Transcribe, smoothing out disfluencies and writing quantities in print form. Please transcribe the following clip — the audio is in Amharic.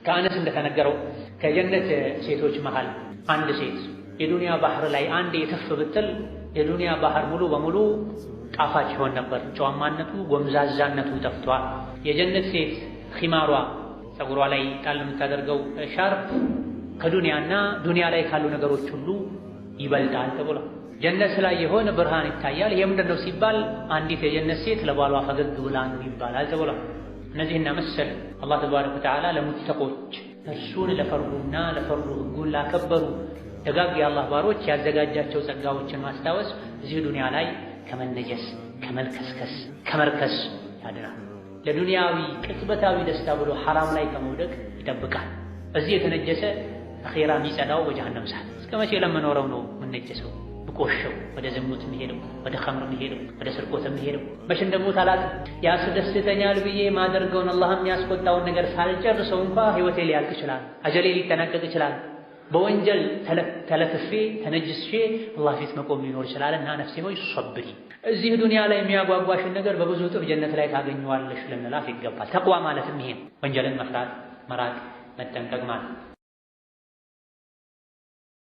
ከአነስ እንደተነገረው ከጀነት ሴቶች መሃል አንድ ሴት የዱንያ ባህር ላይ አንድ የተፍ ብትል የዱንያ ባህር ሙሉ በሙሉ ጣፋጭ ይሆን ነበር። ጨዋማነቱ ጎምዛዛነቱ ጠፍቷል። የጀነት ሴት ኺማሯ ፀጉሯ ላይ ጣል የምታደርገው ሻርፕ ከዱንያና ዱንያ ላይ ካሉ ነገሮች ሁሉ ይበልጣል ተብሏል። ጀነት ላይ የሆነ ብርሃን ይታያል። ይሄ ምንድን ነው ሲባል አንዲት የጀነት ሴት ለባሏ ፈገግ ብላ ነው ይባላል ተብሏል። እነዚህና መሰል አላህ ተባረከ ወተዓላ ለሙተቆች እርሱን ለፈሩና ለፈሩ ሕጉን ላከበሩ ደጋግ የአላህ ባሮች ያዘጋጃቸው ጸጋዎችን ማስታወስ እዚህ ዱንያ ላይ ከመነጀስ ከመልከስከስ ከመርከስ ያድናል። ለዱንያዊ ቅጽበታዊ ደስታ ብሎ ሐራም ላይ ከመውደቅ ይጠብቃል። እዚህ የተነጀሰ አኺራ የሚጸዳው በጀሃነም እሳት። እስከ መቼ ለምኖረው ነው የምነጀሰው ብቆሸው ወደ ዝሙት የሚሄደው ወደ ኸምር የሚሄደው ወደ ስርቆት የሚሄደው? መቼ እንደሞት አላውቅም። ያስደስተኛል ብዬ ማደርገውን አላህ የሚያስቆጣውን ነገር ሳልጨርሰው እንኳ ህይወቴ ሊያልቅ ይችላል፣ አጀሌ ሊጠናቀቅ ይችላል። በወንጀል ተለክፌ ተነጅስሼ አላህ ፊት መቆም ሊኖር ይችላል። እና ነፍሴ ሆይ ሶብሪ፣ እዚህ ዱንያ ላይ የሚያጓጓሽን ነገር በብዙ እጥፍ ጀነት ላይ ታገኘዋለሽ ልንላት ይገባል። ተቅዋ ማለትም ይሄ ወንጀልን መፍራት፣ መራቅ፣ መጠንቀቅ ማለት